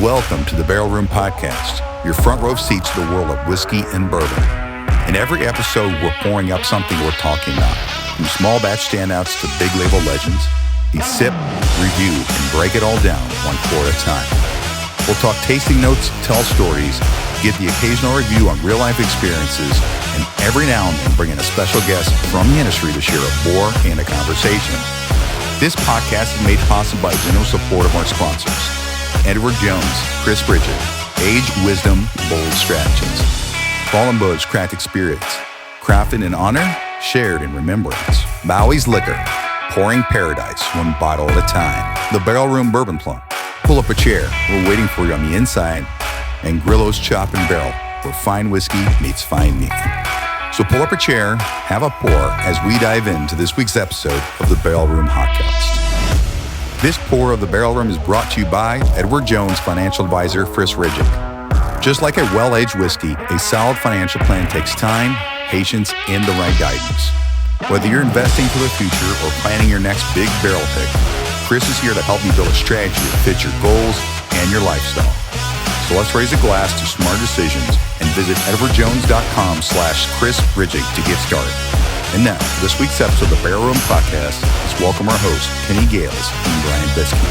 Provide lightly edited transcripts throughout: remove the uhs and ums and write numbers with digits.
Welcome to the Barrel Room Podcast, your front row seats to the world of whiskey and bourbon. In every episode, we're pouring up something we're talking about, from small batch standouts to big label legends. We sip, review, and break it all down one pour at a time. We'll talk tasting notes, tell stories, give the occasional review on real-life experiences, and every now and then bring in a special guest from the industry to share a pour and a conversation. This podcast is made possible by the generous support of our sponsors. Edward Jones, Chris Bridget, Age, Wisdom, Bold Strategies. Fallen Buds Craft Experience, crafted in honor, shared in remembrance. Bowie's Liquor, pouring paradise one bottle at a time. The Barrel Room Bourbon Plum. Pull up a chair, we're waiting for you on the inside. And Grillo's Chop and Barrel, where fine whiskey meets fine meat. So pull up a chair, have a pour as we dive into this week's episode of the Barrel Room Podcast. This pour of the Barrel Room is brought to you by Edward Jones financial advisor Chris Ridgick. Just like a well-aged whiskey, a solid financial plan takes time, patience, and the right guidance. Whether you're investing for the future or planning your next big barrel pick, Chris is here to help you build a strategy that fits your goals and your lifestyle. So let's raise a glass to smart decisions and visit edwardjones.com/Chris Ridgick to get started. And now, this week's episode of the Barrel Room Podcast, let's welcome our hosts, Kenny Gales and Brian Biskin.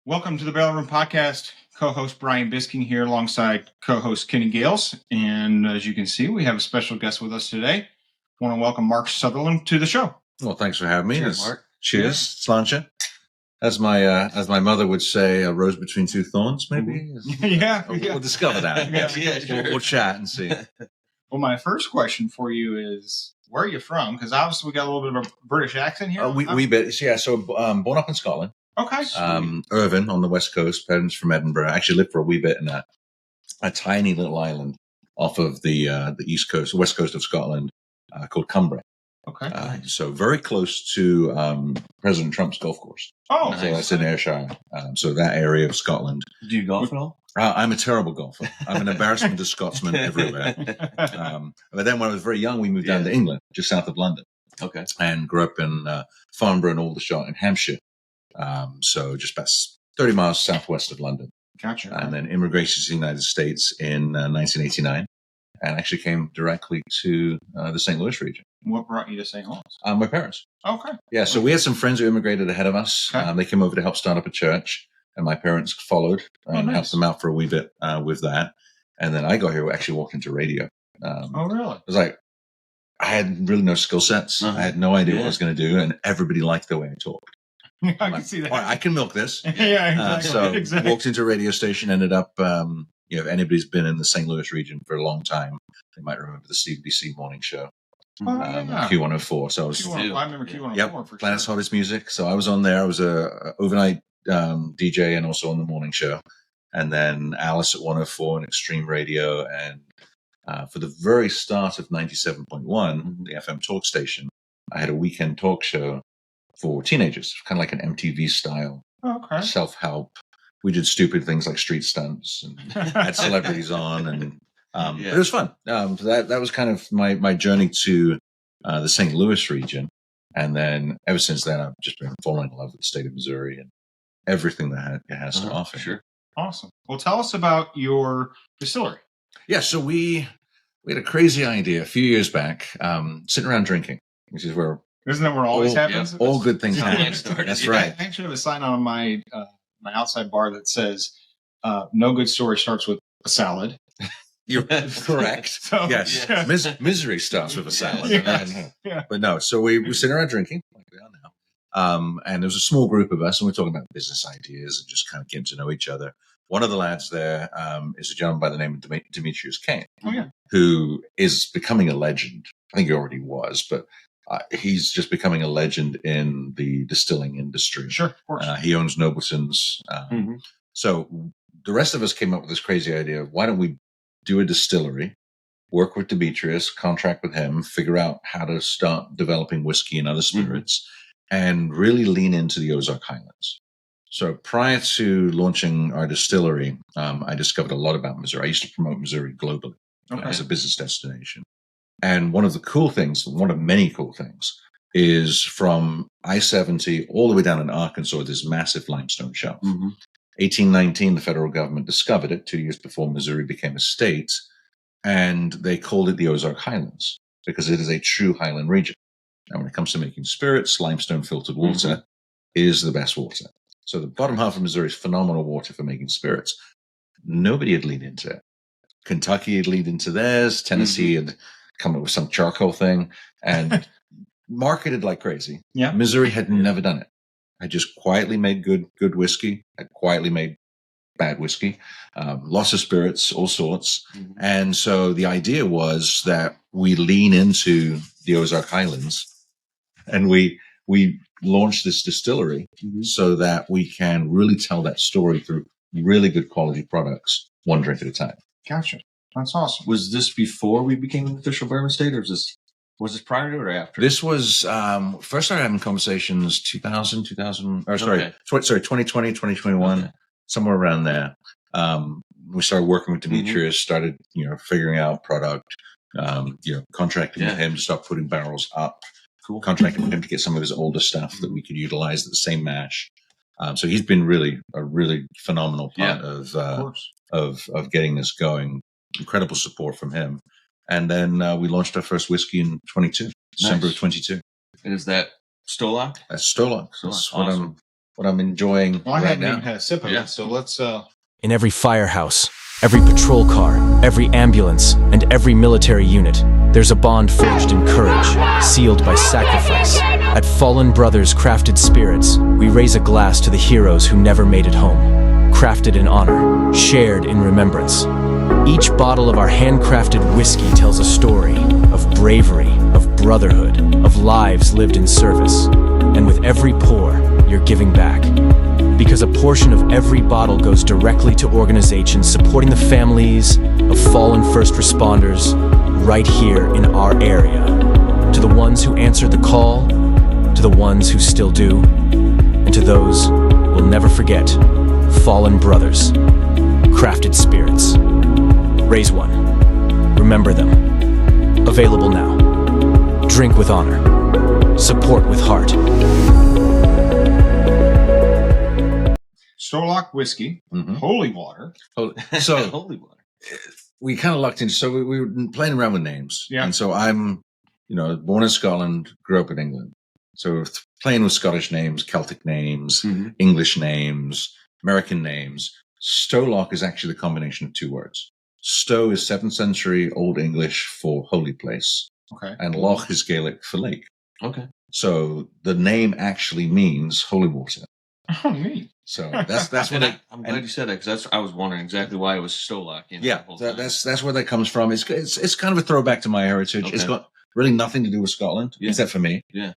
Welcome to the Barrel Room Podcast. Co-host Brian Biskin here alongside co-host Kenny Gales. And as you can see, we have a special guest with us today. I want to welcome Mark Sutherland to the show. Well, thanks for having me. Cheers, Mark. Cheers, Slancha. As my mother would say, a rose between two thorns, maybe? Yeah. We'll discover that. Yeah, sure. We'll chat and see. Well, my first question for you is, where are you from? Because obviously we got a little bit of a British accent here. We bit. Yeah, so born up in Scotland. Okay. Irvine on the west coast, parents from Edinburgh. I actually lived for a wee bit in a tiny little island off of the east coast, west coast of Scotland, called Cumbria. Okay. So very close to President Trump's golf course. Oh, So that's in Ayrshire. So that area of Scotland. Do you golf at all? I'm a terrible golfer. I'm an embarrassment to Scotsmen everywhere. But then when I was very young, we moved down to England, just south of London. Okay. And grew up in Farnborough and Aldershot in Hampshire. So just about 30 miles southwest of London. Gotcha. And then immigrated to the United States in 1989 and actually came directly to the St. Louis region. What brought you to St. Louis? My parents. Okay. Yeah, so we had some friends who immigrated ahead of us. Okay. They came over to help start up a church, and my parents followed and nice. helped them out for a wee bit with that. And then I got here, actually walked into radio. Oh, really? It was like, I had really no skill sets. I had no idea what I was going to do, and everybody liked the way I talked. I can see that. All right, I can milk this. Yeah, exactly. So walked into a radio station, ended up, if anybody's been in the St. Louis region for a long time, they might remember the CBC morning show, Q104. So I was, I remember Q104 for sure. Planet's Hottest Music. So I was on there. I was a overnight DJ and also on the morning show. And then Alice at 104 and Extreme Radio. And for the very start of 97.1, the FM talk station, I had a weekend talk show for teenagers, kind of like an MTV style, self-help. We did stupid things like street stunts and had celebrities on, and but it was fun. So that was kind of my journey to the St. Louis region, and then ever since then, I've just been falling in love with the state of Missouri and everything that it has to offer. Sure. Awesome. Well, tell us about your distillery. Yeah, so we had a crazy idea a few years back, sitting around drinking, which is where. Isn't that where always happens? All good things happen. That's right. I actually have a sign on my outside bar that says, "No good story starts with a salad." You're correct. So, yes. yeah. Misery starts with a salad. Yeah. But no, so we were sitting around drinking, like we are now. And there was a small group of us, and we're talking about business ideas and just kind of getting to know each other. One of the lads there is a gentleman by the name of Demetrius Kane, who is becoming a legend. I think he already was, but he's just becoming a legend in the distilling industry. Sure, of course. He owns Nobleton's. So the rest of us came up with this crazy idea of why don't we do a distillery, work with Demetrius, contract with him, figure out how to start developing whiskey and other spirits, and really lean into the Ozark Highlands. So prior to launching our distillery, I discovered a lot about Missouri. I used to promote Missouri globally as a business destination. And one of the cool things, one of many cool things, is from I-70 all the way down in Arkansas, this massive limestone shelf. 1819, the federal government discovered it 2 years before Missouri became a state, and they called it the Ozark Highlands because it is a true highland region. And when it comes to making spirits, limestone filtered water is the best water. So the bottom half of Missouri is phenomenal water for making spirits. Nobody had leaned into it. Kentucky had leaned into theirs. Tennessee had come up with some charcoal thing and marketed like crazy. Yeah. Missouri had never done it. I just quietly made good whiskey. I quietly made bad whiskey, lots of spirits, all sorts. And so the idea was that we lean into the Ozark Highlands and we launched this distillery so that we can really tell that story through really good quality products, one drink at a time. Gotcha. That's awesome. Was this before we became an official bourbon state, or was this prior to it or after? This was first started having conversations 2020, 2021, somewhere around there. We started working with Demetrius, started figuring out product, contracting with him to start putting barrels up. Cool. Contracting with him to get some of his older stuff that we could utilize at the same mash. So he's been a really phenomenal part of getting this going. Incredible support from him. And then we launched our first whiskey in December of 22. And is that Stowloch? That's Stowloch. That's Awesome. what I'm enjoying Well, I right hadn't now. even had a sip of it, so let's... In every firehouse, every patrol car, every ambulance, and every military unit, there's a bond forged in courage, sealed by sacrifice. At Fallen Brothers Crafted Spirits, we raise a glass to the heroes who never made it home. Crafted in honor, shared in remembrance. Each bottle of our handcrafted whiskey tells a story of bravery, of brotherhood, of lives lived in service. And with every pour, you're giving back. Because a portion of every bottle goes directly to organizations supporting the families of fallen first responders right here in our area. To the ones who answered the call, to the ones who still do, and to those we'll never forget, Fallen Brothers, Crafted Spirits. Raise one. Remember them. Available now. Drink with honor. Support with heart. Stowloch whiskey, holy water. So Holy water. we kind of lucked into, so we were playing around with names. Yeah. And so I'm, born in Scotland, grew up in England. So we're playing with Scottish names, Celtic names, English names, American names. Stowloch is actually the combination of two words. Stow is 7th century Old English for holy place. Okay. And loch is Gaelic for lake. Okay. So the name actually means holy water. Oh, neat. So that's what I'm glad you said that, because I was wondering exactly why it was Stowloch. That's where that comes from. It's kind of a throwback to my heritage. Okay. It's got really nothing to do with Scotland, except for me. Yeah.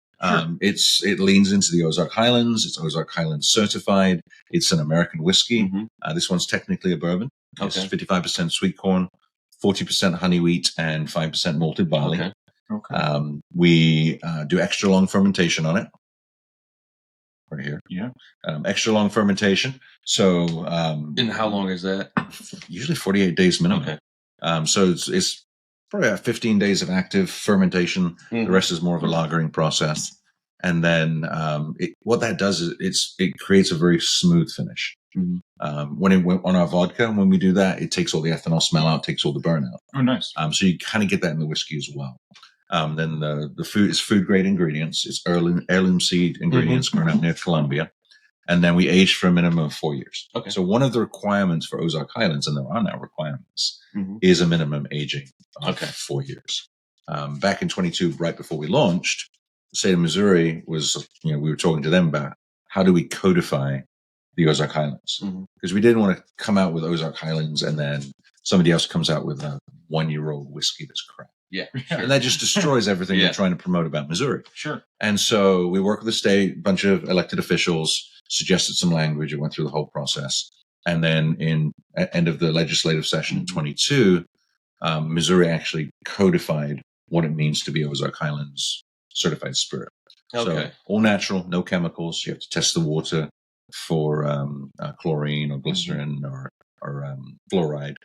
It leans into the Ozark Highlands. It's Ozark Highlands certified. It's an American whiskey. This one's technically a bourbon. It's 55% sweet corn, 40% honey wheat, and 5% malted barley. Okay. We do extra long fermentation on it. Right here. Yeah. Extra long fermentation. So, And how long is that? usually 48 days minimum. Okay. So it's probably about 15 days of active fermentation. The rest is more of a lagering process. And then what that does is it creates a very smooth finish. On our vodka, when we do that, it takes all the ethanol smell out, takes all the burn out. Oh, nice. So you kind of get that in the whiskey as well. Then the food is food grade ingredients. It's heirloom seed ingredients grown out near Colombia. And then we age for a minimum of 4 years. Okay. So one of the requirements for Ozark Highlands, and there are now requirements, is a minimum aging of 4 years. Back in 22, right before we launched, the state of Missouri was, we were talking to them about how do we codify the Ozark Highlands? Because we didn't want to come out with Ozark Highlands and then somebody else comes out with a 1-year-old whiskey that's crap. Yeah. And that just destroys everything we're trying to promote about Missouri. Sure. And so we worked with the state, a bunch of elected officials, suggested some language, and went through the whole process. And then at end of the legislative session in 22, Missouri actually codified what it means to be Ozark Highlands certified spirit. Okay. So all natural, no chemicals. You have to test the water for chlorine or glycerin or fluoride.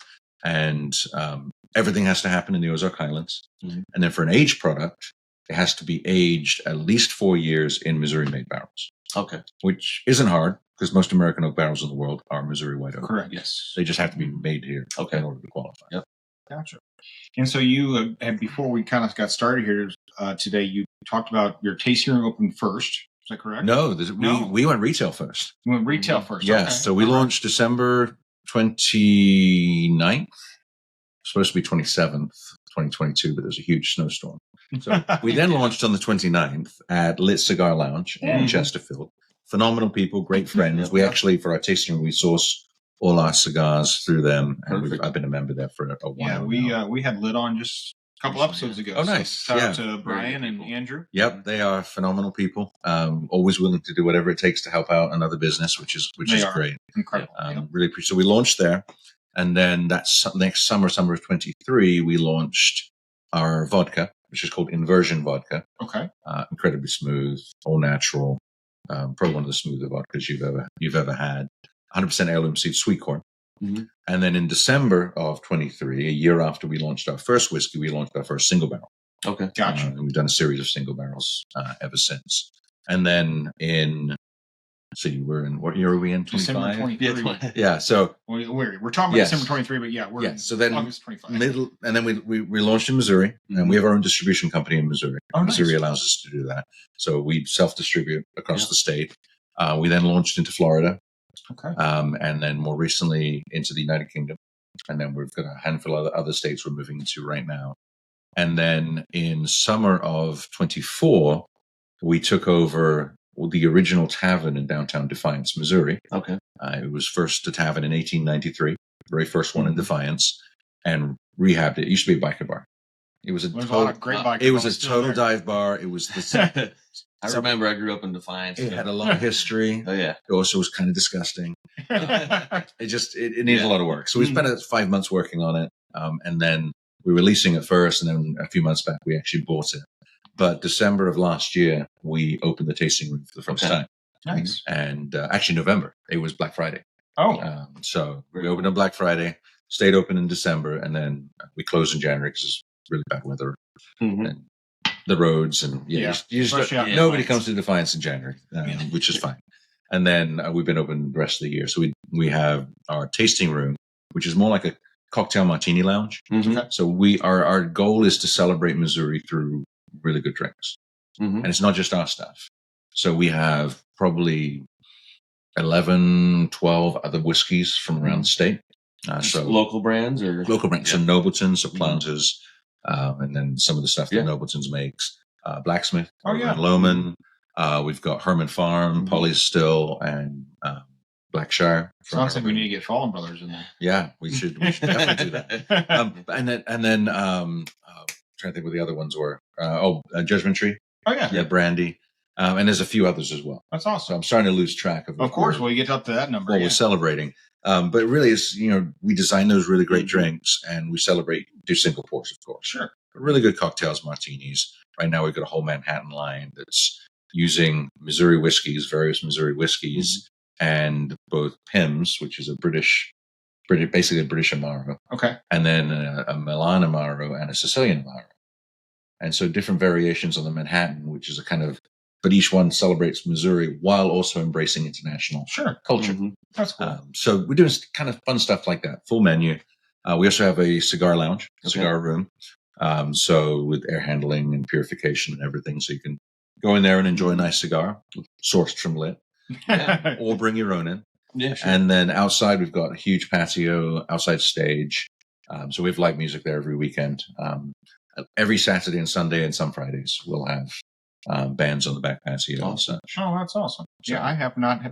And everything has to happen in the Ozark Highlands. And then for an aged product, it has to be aged at least 4 years in Missouri-made barrels, Okay. which isn't hard because most American oak barrels in the world are Missouri white oak. Correct. Yes. They just have to be made here Okay. in order to qualify. Yep. Gotcha. And so you had, before we kind of got started here today, you talked about your tasting room opened first. Is that correct? No, we went retail first. You went retail first. Yes. Okay. So we All right. launched December 29th. Supposed to be 27th, 2022, but there's a huge snowstorm. So we then launched on the 29th at Lit Cigar Lounge in Chesterfield. Phenomenal people, great friends. We actually, for our tasting room, we source all our cigars through them. And I've been a member there for a while. Yeah, we had Lit on just a couple episodes ago. Oh, nice. So shout out to Brian and Andrew. Yep, they are phenomenal people. Always willing to do whatever it takes to help out another business, which is great. Incredible. Really appreciate. So we launched there, and then that next summer of 23, we launched our vodka, which is called Inversion Vodka. Okay. Incredibly smooth, all natural. Probably one of the smoother vodkas you've ever had. 100% heirloom seed sweet corn. Mm-hmm. And then in December of 23, a year after we launched our first whiskey, we launched our first single barrel. Okay. Gotcha. And we've done a series of single barrels ever since. And then what year are we in? 25? December 23. Yeah. So we're talking about December 23, but yeah, we're so then August 25. and then we launched in Missouri, and we have our own distribution company in Missouri. Oh, nice. Missouri allows us to do that. So we self-distribute across the state. We then launched into Florida. Okay. And then more recently into the United Kingdom. And then we've got a handful of other states we're moving into right now. And then in summer of 24, we took over the original tavern in downtown Defiance, Missouri. Okay. It was first a tavern in 1893, very first one in Defiance, and rehabbed it. It used to be a biker bar. It was a lot of great bikers. It was a total dive bar. It was the I remember I grew up in Defiance. It had a lot of history. Oh, yeah. It also was kind of disgusting. It needs a lot of work. So we spent 5 months working on it. And then we were leasing it first. And then a few months back, we actually bought it. But December of last year, we opened the tasting room for the first time. Nice. And actually November, it was Black Friday. Oh. So we opened on Black Friday, stayed open in December, and then we closed in January because it's really bad weather. Mm-hmm. And the roads and nobody comes to Defiance in January, which is fine. And then we've been open the rest of the year. So we have our tasting room, which is more like a cocktail martini lounge. Mm-hmm. So our goal is to celebrate Missouri through really good drinks. Mm-hmm. And it's not just our stuff. So we have probably 11, 12 other whiskeys from around the state. So local brands or local brands. So Nobleton, so Planters, and then some of the stuff that Nobleton's makes. Blacksmith, Loman. We've got Herman Farm, Polly's Still, and Blackshire. Sounds like we need to get Fallen Brothers in there. Yeah, we should definitely do that. And then trying to think what the other ones were. Judgment Tree. Oh yeah, yeah, Brandy. And there's a few others as well. That's awesome. So I'm starting to lose track of. Of course, we get up to that number. We're celebrating. But really, it's we design those really great drinks, and we do single pours, of course. Sure. But really good cocktails, martinis. Right now, we've got a whole Manhattan line that's using Missouri whiskeys, various Missouri whiskeys, and both Pimm's, which is basically a British Amaro. Okay. And then a Milan Amaro and a Sicilian Amaro. And so different variations on the Manhattan, which is a kind of, but each one celebrates Missouri while also embracing international culture. Mm-hmm. That's cool. So we're doing kind of fun stuff like that, full menu. We also have a cigar lounge, cigar room. So with air handling and purification and everything. So you can go in there and enjoy a nice cigar sourced from Lit or bring your own in. Yeah, sure. And then outside, we've got a huge patio, outside stage. So we have live music there every weekend. Every Saturday and Sunday and some Fridays, we'll have bands on the back patio and such. Oh, that's awesome. So, yeah, I have not.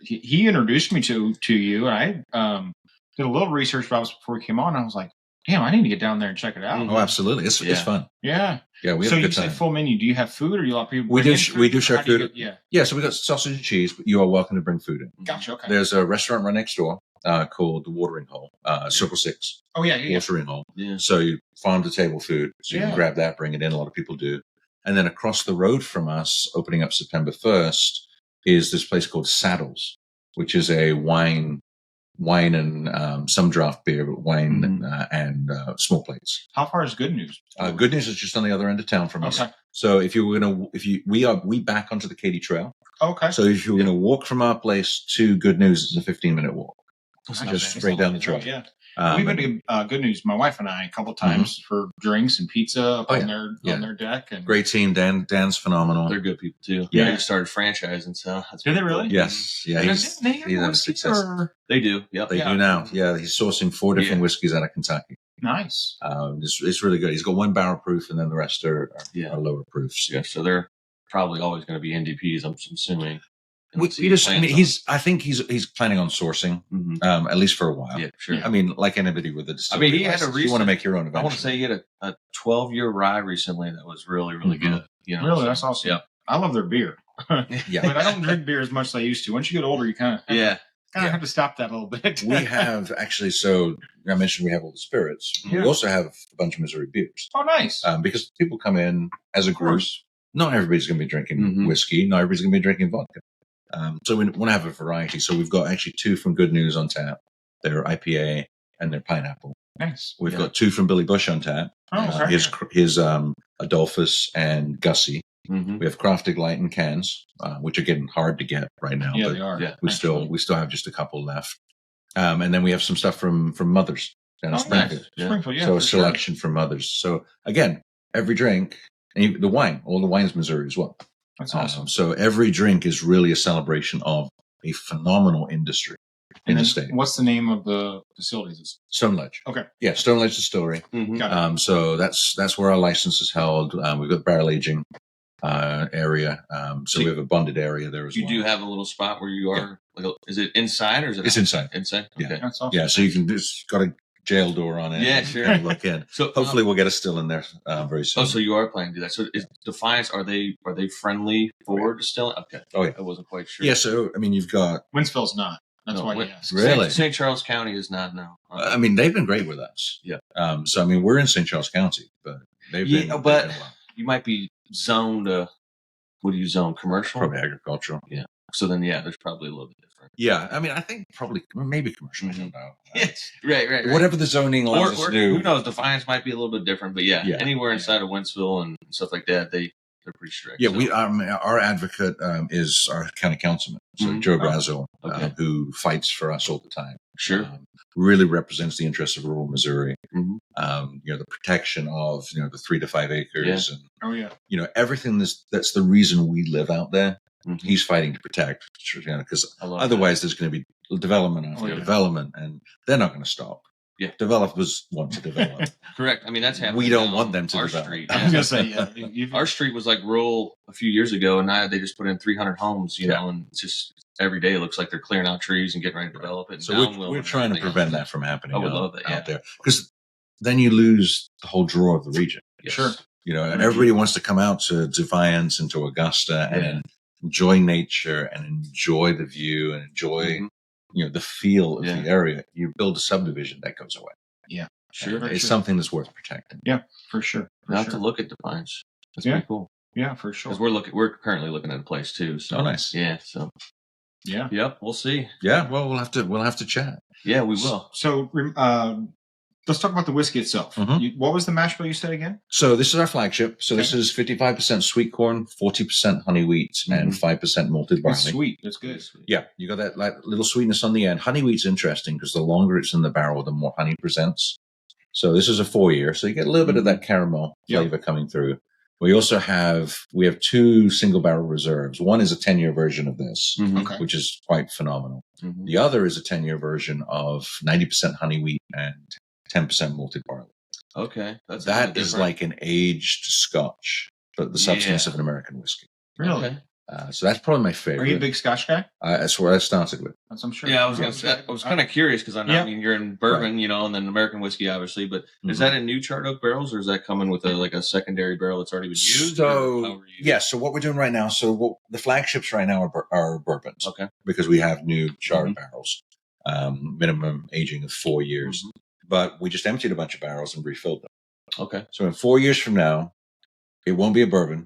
He introduced me to you. I did a little research about it before he came on. I was like, damn, I need to get down there and check it out. Oh, absolutely. It's fun. Yeah. Yeah, we have so a good you time. say full menu. Do you have food, or you allow people? We do share food. Yeah. So we got sausage and cheese, but you are welcome to bring food in. Gotcha. Okay. There's a restaurant right next door called the Watering Hole, Circle 6. Oh yeah. Watering Hole. Yeah. So you farm to table food, so you can grab that, bring it in. A lot of people do. And then across the road from us, opening up September 1st, is this place called Saddles, which is a wine wine and some draft beer, but wine and small plates. How far is Good News? Good News is just on the other end of town from us. Okay. So if you were we back onto the Katy Trail. Okay. So if you were going to walk from our place to Good News, it's a 15-minute walk. Nice. Just straight down the trail. Yeah. We've been to Good News, my wife and I, a couple times for drinks and pizza up on their deck. And great team. Dan's phenomenal. They're good people too. Yeah. They started franchising, so that's Did they really? Yes. Yeah. He's had a success. They do. Yep. They do now. Yeah. He's sourcing 4 different whiskeys out of Kentucky. Nice. It's really good. He's got 1 barrel proof, and then the rest are lower proofs. Yeah. So they're probably always going to be NDPs. I'm assuming. I think he's planning on sourcing, at least for a while. Yeah, sure. I mean, like anybody with a distillery. He had you want to make your own eventually. I want to say he had a 12-year rye recently that was really, really good. Really? That's awesome. Yeah. I love their beer. Yeah. But I don't drink beer as much as I used to. Once you get older, you kind of have to stop that a little bit. We have actually, so I mentioned we have all the spirits. Yeah. We also have a bunch of Missouri beers. Oh, nice. Because people come in as a group. Not everybody's going to be drinking whiskey. Not everybody's going to be drinking vodka. So we want to have a variety. So we've got actually 2 from Good News on tap. They're IPA and they're pineapple. Nice. We've got 2 from Billy Bush on tap. His Adolphus and Gussie. We have Crafted Light in cans, which are getting hard to get right now. Yeah, but they are. Yeah, we still have just a couple left. And then we have some stuff from Mothers down in Springfield. Nice. Springfield, yeah. So a selection from Mothers. So again, every drink, and the wine, all the wine's Missouri as well. That's awesome. So every drink is really a celebration of a phenomenal industry in the state. What's the name of the facilities? Stone Ledge. Okay. Yeah, Stone Ledge Distillery. Got it. So that's where our license is held. We've got the barrel aging area. So we have a bonded area there as well. You do have a little spot where you are. Yeah. Is it inside or is it? It's inside. Inside. Yeah. Okay. That's awesome. Yeah. So you can just got a jail door on it. Yeah, sure. Look in. So hopefully we'll get a still in there very soon. Oh, so you are planning to do that? So is Defiance, are they friendly for distilling? Okay. Oh yeah. I wasn't quite sure. Yeah. So I mean, you've got Winsville's not. That's why you asked. Really? St. Charles County is not now. I mean, they've been great with us. Yeah. So I mean, we're in St. Charles County, but they've been. But you might be zoned. What do you zone? Commercial? Probably agricultural. Yeah. So then, there's probably a little bit different. Yeah. I mean, I think maybe commercial. I don't know. Right. Whatever the zoning allows us to do. Who knows? Defiance might be a little bit different, but anywhere inside of Wentzville and stuff like that, they're pretty strict. Yeah, so. Our advocate is our county councilman, so Joe Brazo, who fights for us all the time. Sure. Really represents the interests of rural Missouri. The protection of the 3 to 5 acres, and everything that's the reason we live out there. He's fighting to protect, because otherwise there's going to be development after development, and they're not going to stop. Yeah, developers want to develop. Correct. I mean, that's happening. We don't want them to our develop. Street. I was going to say, our street was like rural a few years ago, and now they just put in 300 homes. You know, and it's just every day it looks like they're clearing out trees and getting ready to develop it. So we're trying to prevent that from happening. I would love that out there, because then you lose the whole draw of the region. Yes. Sure. And everybody wants to come out to Defiance and to Augusta and enjoy nature and enjoy the view and enjoy the feel of the area. You build a subdivision, that goes away. Yeah, sure. It's something that's worth protecting. Yeah, for sure. We'll have to look at Defiance. That's pretty cool. Yeah, for sure. Because we're currently looking at a place too. So nice. Yeah. So Yep. We'll see. Yeah. Well, we'll have to chat. Yeah, we will. So let's talk about the whiskey itself. What was the mash bill you said again? So this is our flagship. So this is 55% sweet corn, 40% honey wheat, and 5% malted barley. It's sweet. That's good. Yeah, you got that little sweetness on the end. Honey wheat's interesting because the longer it's in the barrel, the more honey presents. So this is a 4-year, so you get a little bit of that caramel flavor coming through. We also have 2 single barrel reserves. One is a 10-year version of this, which is quite phenomenal. The other is a 10-year version of 90% honey wheat and 10% malted barley. Okay. That is like an aged Scotch, but the substance of an American whiskey. Really? Okay. So that's probably my favorite. Are you a big Scotch guy? That's where I started with. I'm sure. Yeah, I was going to say, I was kind of curious because I mean, you're in bourbon, and then American whiskey, obviously. But is that in new charred oak barrels, or is that coming with a secondary barrel that's already been used? So so what we're doing right now, the flagships right now are bourbons. Okay. Because we have new charred barrels, minimum aging of 4 years. But we just emptied a bunch of barrels and refilled them. Okay. So in 4 years from now, it won't be a bourbon,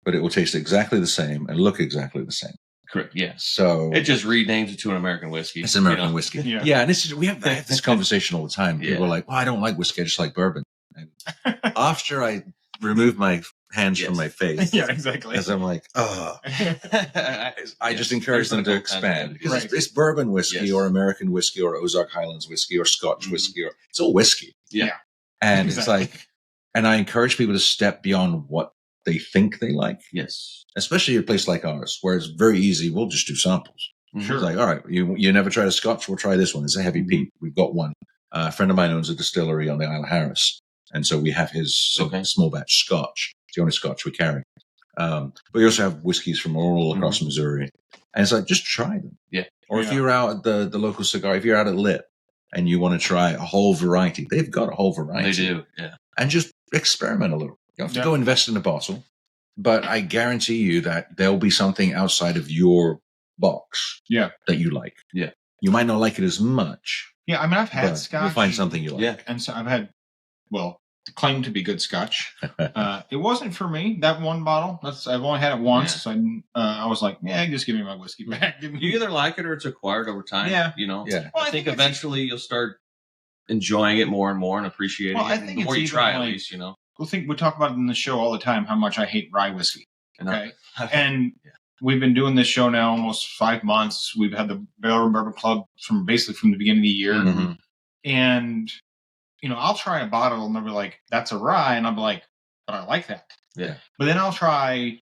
but it will taste exactly the same and look exactly the same. Correct. Yeah. So it just renames it to an American whiskey. It's American whiskey. Yeah. And I have this conversation all the time. People are like, "Well, I don't like whiskey. I just like bourbon." And after I remove my hands from my face, yeah, exactly. because I'm like, oh, I just encourage them to expand. Because it's bourbon whiskey or American whiskey or Ozark Highlands whiskey or Scotch whiskey. It's all whiskey. Yeah. And it's like, and I encourage people to step beyond what they think they like. Yes. Especially a place like ours, where it's very easy. We'll just do samples. Sure. It's like, all right, you never tried a Scotch? We'll try this one. It's a heavy peat. We've got one. A friend of mine owns a distillery on the Isle of Harris. And so we have his small batch Scotch. It's the only Scotch we carry. But we also have whiskeys from all across Missouri. And it's like, just try them. Yeah. Or if you're out at the local cigar, if you're out at Lit and you want to try a whole variety, they've got a whole variety. They do, yeah. And just experiment a little. You don't have to go invest in a bottle. But I guarantee you that there'll be something outside of your box that you like. Yeah. You might not like it as much. Yeah, I mean, I've had Scotch. You'll find something you like. Yeah. And so I've had, claimed to be good Scotch. It wasn't for me, that one bottle. I've only had it once. So I was like, just give me my whiskey back. You either like it or it's acquired over time. Yeah. You know? Yeah. Well, I think eventually you'll start enjoying it more and more and appreciating it. I think the more you try, at like, least, you know. We talk about it in the show all the time, how much I hate rye whiskey. Okay. And we've been doing this show now almost 5 months. We've had the Barrel Room Bourbon Club from the beginning of the year. Mm-hmm. And, I'll try a bottle and they'll be like, that's a rye. And I'll be like, but I like that. Yeah. But then I'll try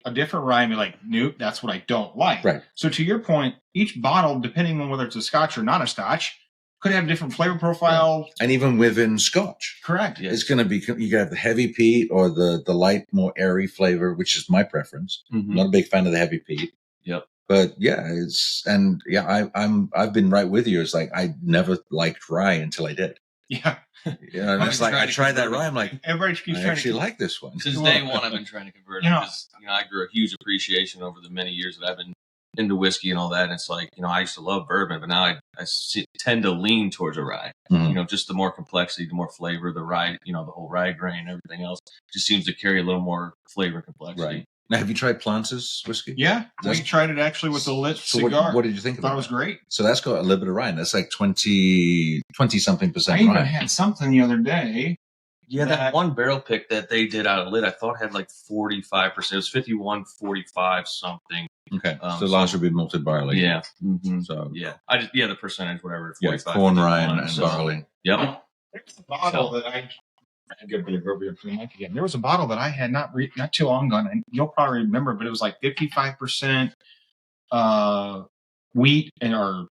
a different rye and be like, nope, that's what I don't like. Right. So to your point, each bottle, depending on whether it's a Scotch or not a Scotch, could have different flavor profile. And even within Scotch. Correct. It's going to be, you can have the heavy peat or the light, more airy flavor, which is my preference. Mm-hmm. Not a big fan of the heavy peat. Yep. But I've been right with you. It's like, I never liked rye until I did. Yeah. And it's like, I tried that rye. I'm like, everybody keeps I trying actually to like this one. Since day one, I've been trying to convert it because, I grew a huge appreciation over the many years that I've been into whiskey and all that. And it's like, I used to love bourbon, but now I tend to lean towards a rye. Mm-hmm. Just the more complexity, the more flavor, the rye, the whole rye grain, everything else just seems to carry a little more flavor and complexity. Right. Now, have you tried Plance's whiskey? Yeah. We tried it actually with the lit cigar. What did you think of it? That was great. So that's got a little bit of rye. That's like 20-something% I rye. even had something the other day. Yeah, that one barrel pick that they did out of Lit, I thought had like 45%. It was 51, 45 something. Okay. So last would be malted barley. Yeah. Mm-hmm. So the percentage, whatever. 45, corn, rye, and so, barley. Yep. There's a bottle that I get a bit of over again. There was a bottle that I had not too long ago, and you'll probably remember, but it was like 55% wheat and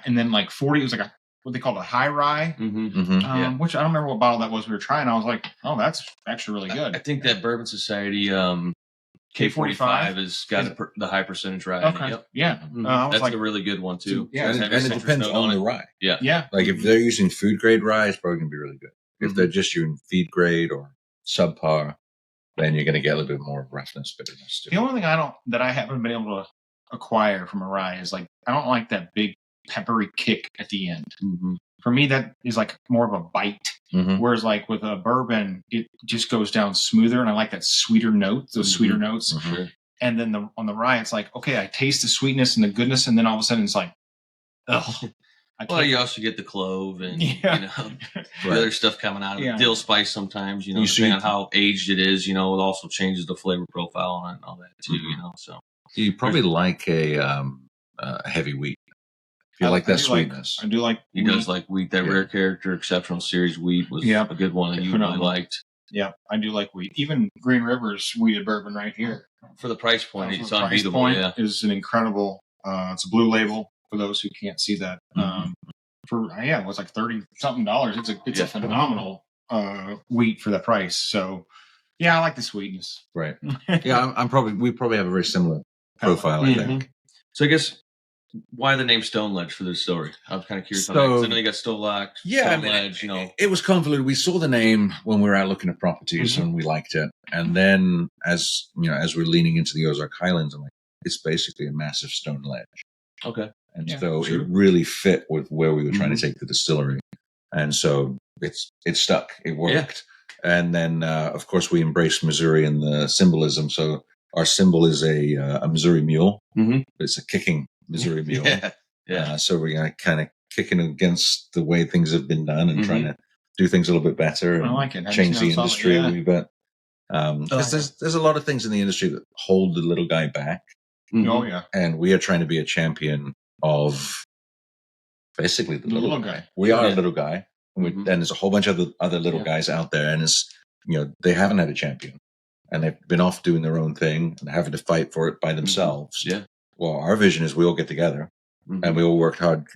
then like 40. It was like what they called a high rye, which I don't remember what bottle that was we were trying. I was like, oh, that's actually really good. I think that Bourbon Society K45 has got the high percentage rye. Okay. Yep. Yeah. That's like a really good one too. And it depends on the rye. Yeah. Yeah. Like if they're using food grade rye, it's probably going to be really good. If they're just using feed grade or subpar, then you're going to get a little bit more roughness, bitterness too. The only thing that I haven't been able to acquire from a rye is like, I don't like that big peppery kick at the end. Mm-hmm. For me, that is like more of a bite. Mm-hmm. Whereas like with a bourbon, it just goes down smoother. And I like that sweeter note, those sweeter notes. Mm-hmm. And then on the rye, it's like, okay, I taste the sweetness and the goodness. And then all of a sudden it's like, oh. Well, you also get the clove and the other stuff coming out of it. Dill spice sometimes, depending on how aged it is, it also changes the flavor profile and all that too, So you probably like a heavy wheat. If you like that sweetness. I do like he does like wheat. That Rare Character Exceptional Series wheat was a good one that you really liked. Yeah, I do like wheat. Even Green River's wheated bourbon right here. For the price point, it's unbeatable. Is an incredible. It's a blue label. For those who can't see that, it was like $30-something. It's a phenomenal wheat for that price. So, I like the sweetness. Right. Yeah, we probably have a very similar profile. I think. So I guess why the name Stone Ledge for this story? I'm kind of curious on that because I know you got Stowloch, Stone Ledge. It was convoluted. We saw the name when we were out looking at properties and we liked it, and then as we're leaning into the Ozark Highlands, I'm like, it's basically a massive stone ledge. Okay. And so it really fit with where we were trying to take the distillery. And so it stuck. It worked. Yeah. And then, of course, we embraced Missouri and the symbolism. So our symbol is a Missouri mule. Mm-hmm. It's a kicking Missouri mule. Yeah. So we're kind of kicking against the way things have been done and trying to do things a little bit better. I like it. Change the industry a wee bit. Because there's a lot of things in the industry that hold the little guy back. Mm-hmm. Oh yeah. And we are trying to be a champion of basically the little guy. We are a little guy. And there's a whole bunch of other little guys out there, and it's, they haven't had a champion, and they've been off doing their own thing and having to fight for it by themselves. Yeah. Well, our vision is we all get together and we all work hard,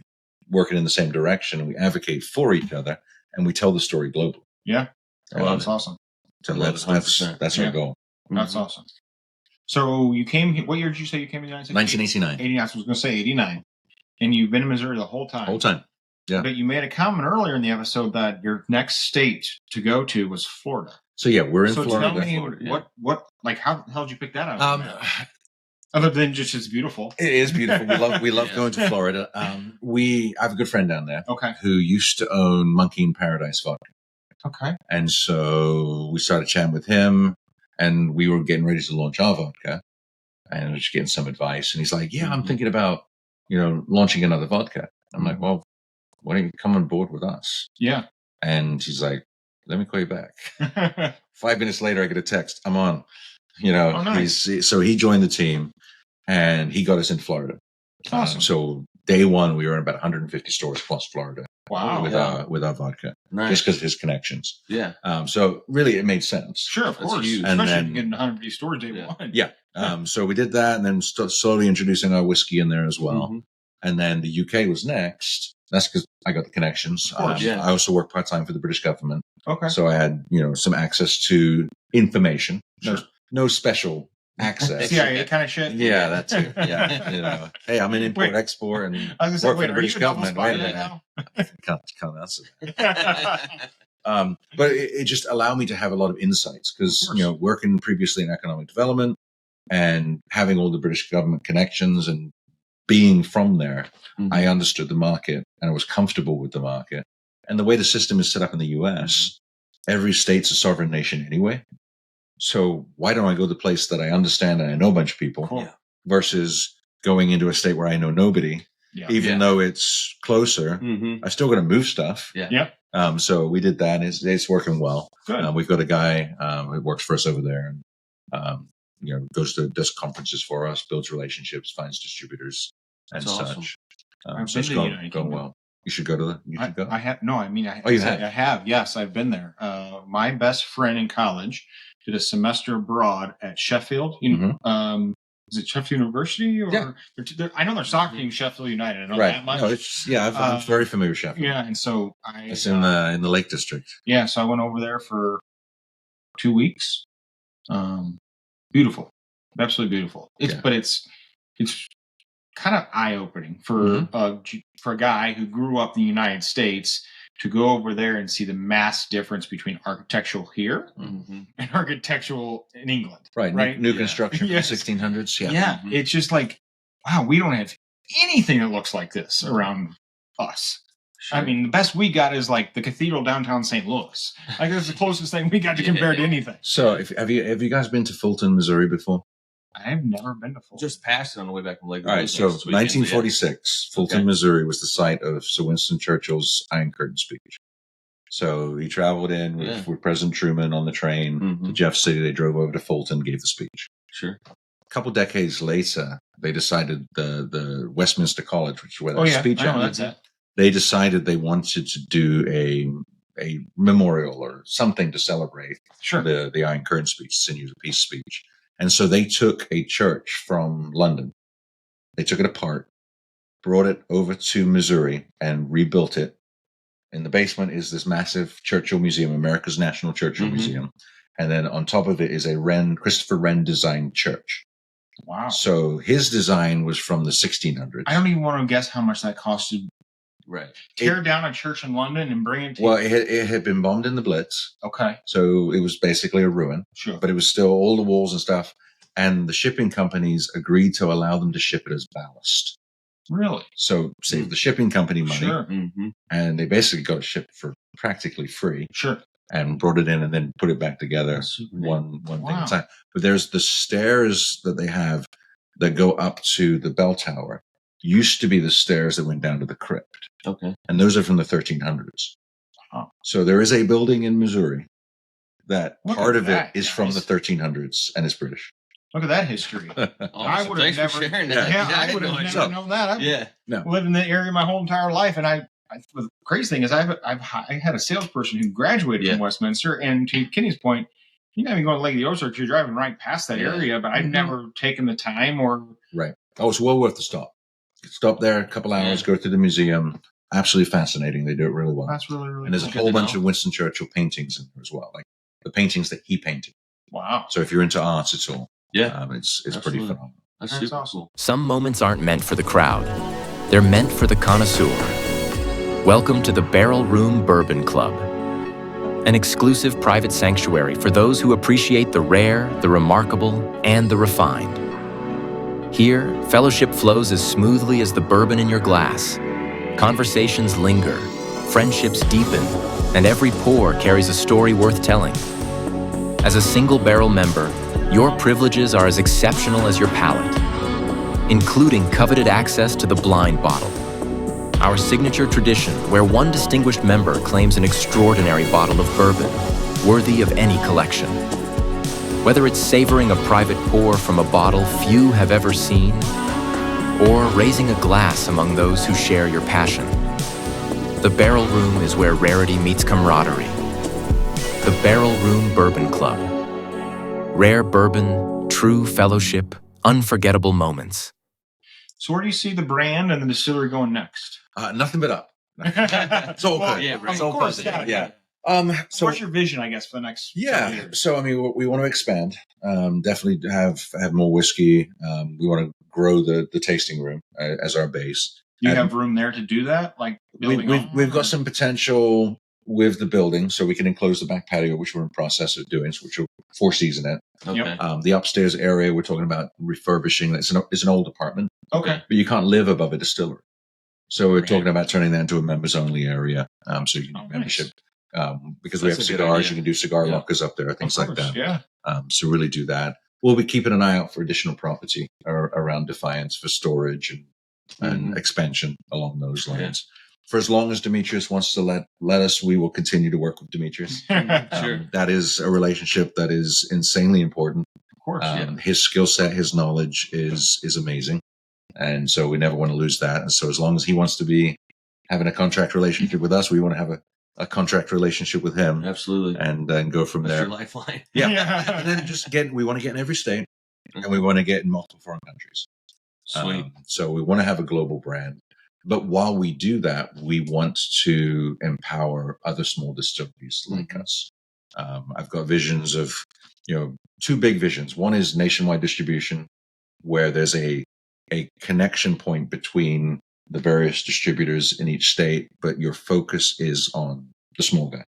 working in the same direction, and we advocate for each other, and we tell the story globally. Yeah. Well, that's awesome. So that's our goal. That's awesome. So you came here, what year did you say you came to the United States? 1989. 89. I was going to say 89. And you've been in Missouri the whole time. Yeah. But you made a comment earlier in the episode that your next state to go to was Florida. So yeah, we're in Florida. So tell me what like how did you pick that up? Other than just it's beautiful. It is beautiful. We love going to Florida. I have a good friend down there. Okay. Who used to own Monkey in Paradise vodka. Okay. And so we started chatting with him, and we were getting ready to launch our vodka, and I was just getting some advice. And he's like, "Yeah, I'm thinking about launching another vodka." I'm like, "Well, why don't you come on board with us?" Yeah. And he's like, "Let me call you back." 5 minutes later, I get a text. I'm on. Nice. So he joined the team, and he got us into Florida. Awesome. So day one, we were in about 150 stores across Florida. Wow. With our vodka. Nice. Just because of his connections. Yeah. So really, it made sense. Sure, of course. Huge. Especially if you get in 150 stores day one. Yeah. So we did that, and then slowly introducing our whiskey in there as well. Mm-hmm. And then the UK was next. That's because I got the connections. Of course, I also work part-time for the British government. Okay. So I had, some access to information. Sure. No special access. CIA kind of shit. Yeah, that's it. Yeah. Hey, I'm in import-export and I was work going to say, for the British government. Wait a minute. Now? Can't answer that. But it just allowed me to have a lot of insights because, working previously in economic development and having all the British government connections and being from there, I understood the market and I was comfortable with the market. And the way the system is set up in the US, every state's a sovereign nation anyway. So why don't I go to the place that I understand and I know a bunch of people versus going into a state where I know nobody, even though it's closer, I've still got to move stuff. Yeah. So we did that. It's working well. Good. We've got a guy who works for us over there and, does conferences for us, builds relationships, finds distributors and such. So it's going well. You should go to the. I have no. I mean, I you have? I have. Yes, I've been there. My best friend in college did a semester abroad at Sheffield. Is it Sheffield University or? I know their soccer team, Sheffield United. I know that much. No, I'm very familiar with Sheffield. Yeah, and so it's in the Lake District. Yeah, so I went over there for 2 weeks. Beautiful, absolutely beautiful. But it's kind of eye-opening for a guy who grew up in the United States to go over there and see the mass difference between architectural here and architectural in England. Right. New construction from the 1600s. Yeah. It's just like, wow, we don't have anything that looks like this around us. Sure. I mean, the best we got is like the cathedral downtown St. Louis. Like that's the closest thing we got to compare to anything. So have you guys been to Fulton, Missouri before? I've never been to Fulton. Just passed it on the way back from Lake. All right, so 1946, Fulton, Missouri was the site of Sir Winston Churchill's Iron Curtain speech. So he traveled in with President Truman on the train to Jeff City. They drove over to Fulton, gave the speech. Sure. A couple decades later, they decided the Westminster College, which is where that speech happened, they decided they wanted to do a memorial or something to celebrate the Iron Curtain speech, the Sinews of Peace speech. And so they took a church from London. They took it apart, brought it over to Missouri, and rebuilt it. In the basement is this massive Churchill Museum, America's National Churchill Museum. And then on top of it is a Christopher Wren designed church. Wow. So his design was from the 1600s. I don't even want to guess how much that costed. Right. Tear down a church in London and bring it to it had been bombed in the Blitz. Okay. So it was basically a ruin. Sure. But it was still all the walls and stuff. And the shipping companies agreed to allow them to ship it as ballast. Really? So save the shipping company money. Sure. And they basically got it shipped for practically free. Sure. and brought it in and then put it back together one thing at a time. But there's the stairs that they have that go up to the bell tower. Used to be the stairs that went down to the crypt. Okay. And those are from the 1300s. Oh. So there is a building in Missouri that part of it is from the 1300s and it's British. Look at that history. I would have never sharing that. Yeah, I would have never known that. I've lived in the area my whole entire life, and the crazy thing is, I had a salesperson who graduated from Westminster, and to Kenny's point, you know, you go to Lake of the Ozarks, you're driving right past that area, but I'd never taken the time or. Right. Oh, it's well worth the stop. Stop there a couple hours, go through the museum. Absolutely fascinating. They do it really well. That's really and there's a whole bunch of Winston Churchill paintings in there as well, like the paintings that he painted. Wow. So if you're into arts, it's all. Yeah. It's pretty phenomenal. That's super cool. Some moments aren't meant for the crowd. They're meant for the connoisseur. Welcome to the Barrel Room Bourbon Club, an exclusive private sanctuary for those who appreciate the rare, the remarkable, and the refined. Here, fellowship flows as smoothly as the bourbon in your glass. Conversations linger, friendships deepen, and every pour carries a story worth telling. As a single barrel member, your privileges are as exceptional as your palate, including coveted access to the blind bottle, our signature tradition where one distinguished member claims an extraordinary bottle of bourbon worthy of any collection. Whether it's savoring a private pour from a bottle few have ever seen, or raising a glass among those who share your passion, the Barrel Room is where rarity meets camaraderie. The Barrel Room Bourbon Club. Rare bourbon, true fellowship, unforgettable moments. So where do you see the brand and the distillery going next? Nothing but up. It's all good. Yeah, right. It's all positive. Yeah. So what's your vision, I guess, for the next several years? So I mean, we want to expand. Definitely have more whiskey. We want to grow the tasting room as our base. Do you have room there to do that? Like we've got some potential with the building, so we can enclose the back patio, which we're in process of doing, which will 4-season it. Okay. The upstairs area, we're talking about refurbishing. It's an old apartment. Okay. But you can't live above a distillery. So we're talking about turning that into a members-only area. So you can do membership. Because we have cigars, you can do cigar lockers up there, things like that. Yeah. So really do that. We'll be keeping an eye out for additional property around Defiance for storage and expansion along those lines. For as long as Demetrius wants to let us, we will continue to work with Demetrius. Sure. That is a relationship that is insanely important. Of course. His skill set, his knowledge is amazing. And so we never want to lose that. And so as long as he wants to be having a contract relationship with us, we want to have a contract relationship with him. Absolutely. And then go from there. That's your lifeline. Yeah. And then we want to get in every state and we want to get in multiple foreign countries. Sweet. So we want to have a global brand. But while we do that, we want to empower other small distilleries like us. I've got visions of, two big visions. One is nationwide distribution, where there's a connection point between the various distributors in each state, but your focus is on the small guy.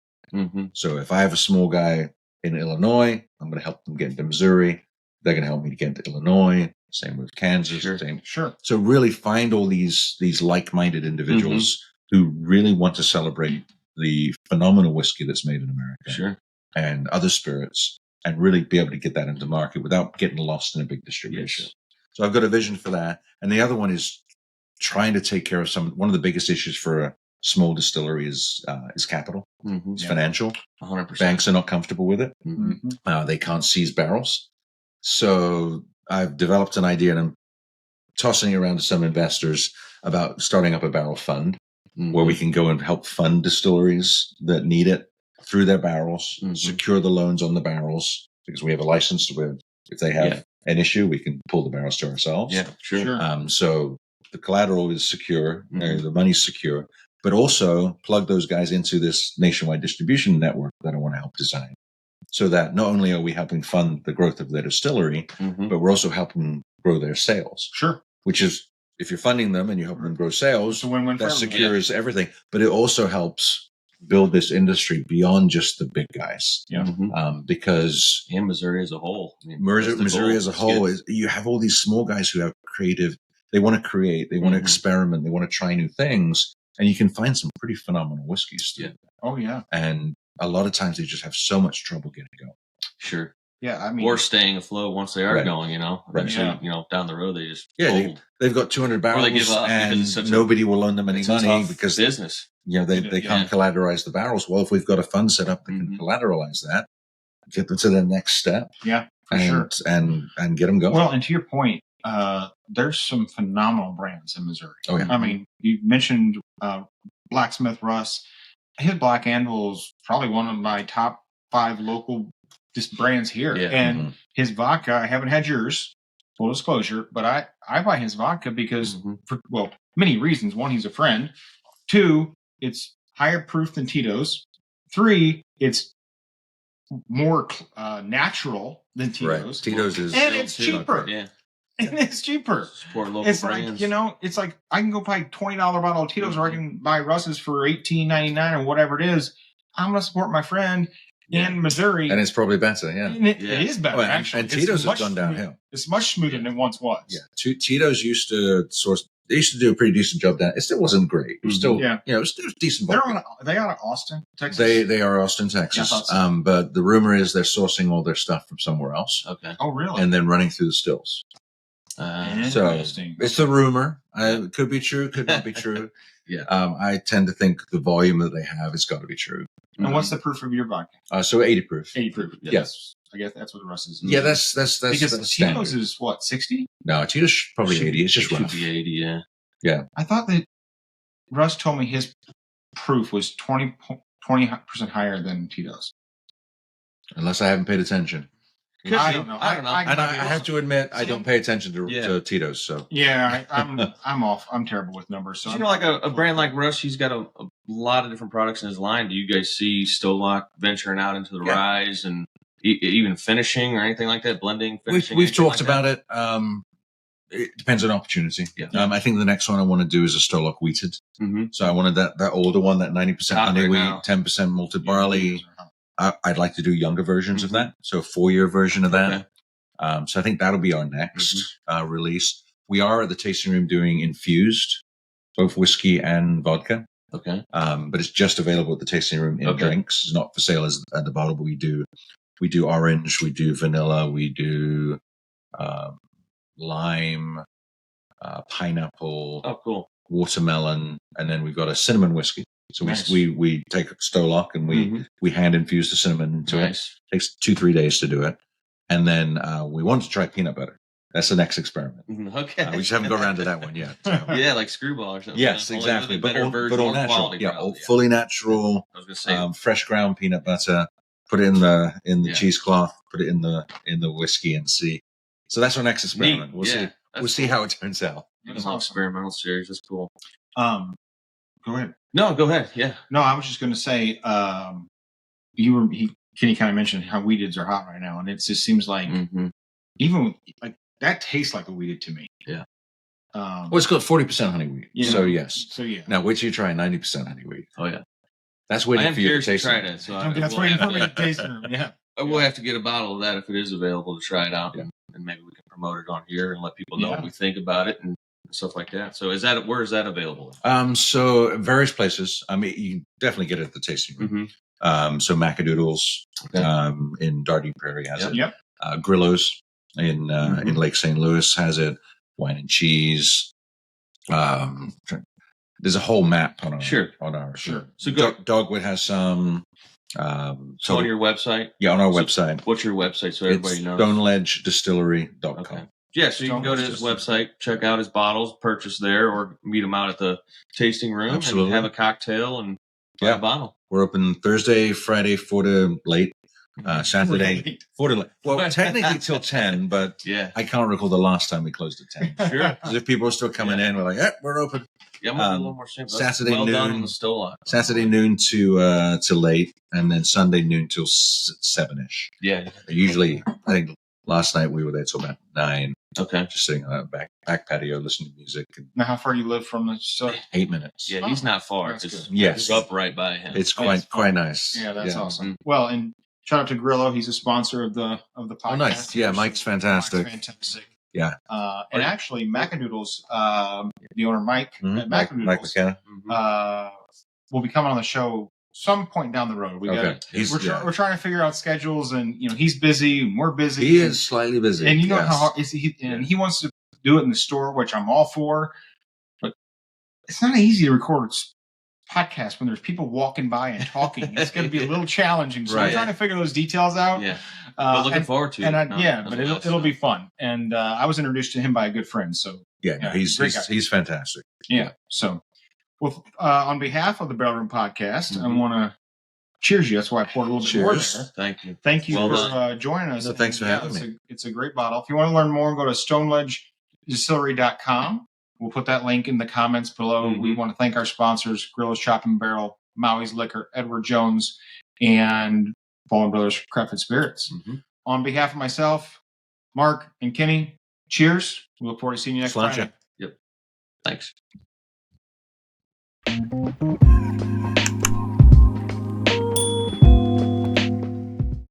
So if I have a small guy in Illinois, I'm going to help them get into Missouri. They're going to help me to get into Illinois. Same with Kansas. Sure. So really find all these like-minded individuals who really want to celebrate the phenomenal whiskey that's made in America and other spirits, and really be able to get that into market without getting lost in a big distribution. So I've got a vision for that. And the other one is trying to take care of one of the biggest issues for a small distillery is capital. It's financial. 100%. Banks are not comfortable with it. They can't seize barrels. So I've developed an idea, and I'm tossing it around to some investors about starting up a barrel fund where we can go and help fund distilleries that need it through their barrels, secure the loans on the barrels, because we have a license where if they have an issue, we can pull the barrels to ourselves. Yeah, sure. So the collateral is secure, the money's secure, but also plug those guys into this nationwide distribution network that I want to help design. So that not only are we helping fund the growth of their distillery, but we're also helping grow their sales. Sure. Which is, if you're funding them and you help them grow sales, it's a win-win that secures everything. But it also helps build this industry beyond just the big guys. Because in Missouri as a whole, Missouri as a whole is, you have all these small guys who have creative. They want to create. They want to experiment. They want to try new things. And you can find some pretty phenomenal whiskeys. Oh yeah. And a lot of times they just have so much trouble getting going. Sure. Yeah, I mean, or staying afloat once they are going, eventually, down the road, they just fold. They've got 200 barrels or they give up and nobody will loan them any money because business. They can't collateralize the barrels. Well, if we've got a fund set up that can collateralize that, get them to the next step. Yeah, for sure. And get them going. Well, and to your point, there's some phenomenal brands in Missouri. Oh, yeah. I mean, you mentioned Blacksmith Russ. His Black Anvil is probably one of my top 5 local brands here. Yeah. And his vodka, I haven't had yours, full disclosure, but I buy his vodka because, for many reasons. 1, he's a friend. 2, it's higher proof than Tito's. 3, it's more natural than Tito's. Right. Tito's is... And it's cheaper. Yeah. And it's cheaper. Support local brands. Like, it's like I can go buy a $20 bottle of Tito's or I can buy Russ's for $18.99 or whatever it is. I'm going to support my friend in Missouri. And it's probably better, And it is better, actually. And Tito's has gone downhill. It's much smoother than it once was. Yeah. Tito's used to source... They used to do a pretty decent job down. It still wasn't great. It was still, it was still decent. They out of Austin, Texas. They are Austin, Texas. Yeah, so. But the rumor is they're sourcing all their stuff from somewhere else. Okay. Oh, really? And then running through the stills. So it's a rumor. It could be true, could not be true. I tend to think the volume that they have has got to be true. And what's the proof of your vodka? So 80 proof. 80 proof. Yes. I guess that's what Russ is. Yeah, that's because Tito's is what, 60? No, Tito's probably 80. It's just rough. Should be 80, yeah. Yeah. I thought that Russ told me his proof was 20% higher than Tito's. Unless I haven't paid attention. I don't know. And I have to admit, I don't pay attention to Tito's. So I'm off. I'm terrible with numbers. So like a brand like Russ, he's got a lot of different products in his line. Do you guys see Stowloch venturing out into the rise and even finishing or anything like that? Blending, finishing. We've talked about it. It depends on opportunity. Yeah. I think the next one I want to do is a Stowloch wheated. So I wanted that older one, that 90% honey wheat, 10% malted barley. I'd like to do younger versions of that. So a 4-year version of that. Okay. So I think that'll be our next release. We are at the tasting room doing infused, both whiskey and vodka. Okay. But it's just available at the tasting room in drinks. It's not for sale at the bottle, but we do orange, we do vanilla, we do lime, pineapple, watermelon, and then we've got a cinnamon whiskey. So we take Stowloch and we hand infuse the cinnamon into it. It takes 2-3 days to do it. And then we want to try peanut butter. That's the next experiment. Okay. We just haven't got around to that one yet. So. Like screwball or something. Yes, exactly. But all natural. Quality, fully natural. I was going to say fresh ground peanut butter. Put it in the cheesecloth. Put it in the whiskey and see. So that's our next experiment. We'll see. We'll see how it turns out. It's an experimental series. That's cool. Go ahead. No, go ahead. Yeah. No, I was just going to say, Kenny kind of mentioned how wheateds are hot right now, and it just seems like even like that tastes like a wheated to me. Yeah. Well, it's got 40% honey wheat. Yeah. So yes. So yeah. Now wait till you try 90% honey wheat. Oh yeah. That's waiting for you to taste it. It, so that's waiting for me to taste it. Yeah. We'll have to get a bottle of that if it is available to try it out, and maybe we can promote it on here and let people know what we think about it and stuff like that. So where is that available? So various places. I mean, you can definitely get it at the tasting room. So Macadoodles in Dardine Prairie has it. Yep. Grillo's in Lake St. Louis has it. Wine and Cheese. There's a whole map on our So Dogwood has some. So on your website? Yeah, on our website. What's your website so everybody knows? StoneledgeDistillery.com. Okay. Yeah, so you can go to his website, check out his bottles, purchase there, or meet him out at the tasting room and have a cocktail and buy a bottle. We're open Thursday, Friday, 4 to late. Saturday, 4 to late. Well, technically till 10, but I can't recall the last time we closed at 10. Sure. Because if people are still coming in, we're like, we're open. Yeah, I'm a little more simple. Saturday noon. Done on the Stowloch. Saturday noon to late, and then Sunday noon till 7ish. Yeah. Usually, I think last night we were there till about 9. Okay. Just sitting on that back patio, listening to music. Now, how far do you live from the store? 8 minutes. Yeah, he's not far. Yes. We're up right by him. It's quite nice. Yeah, that's awesome. Well, and shout out to Grillo. He's a sponsor of the podcast. Oh, nice. Yeah, Mike's fantastic. Yeah. And actually, Macadoodles, the owner Mike at Macadoodles, Mike McKenna, will be coming on the show some point down the road. We're trying to figure out schedules, and he's busy and we're busy. He is slightly busy, and how hard he wants to do it in the store, which I'm all for. But it's not easy to record podcast when there's people walking by and talking. It's going to be a little challenging. So I'm trying to figure those details out. Yeah. But looking forward to it. But it'll be fun. And I was introduced to him by a good friend. So he's fantastic. Yeah. So, well, on behalf of the Barrel Room Podcast, I want to cheers you. That's why I poured a little bit more there. Thank you. Thank you for joining us. No, thanks for having me. It's a great bottle. If you want to learn more, go to stoneledgedistillery.com. We'll put that link in the comments below. Mm-hmm. We want to thank our sponsors, Grillo's Chop and Barrel, Maui's Liquor, Edward Jones, and Fallen Brothers Crafted Spirits. Mm-hmm. On behalf of myself, Mark, and Kenny, cheers. We look forward to seeing you next Friday. Yep. Thanks.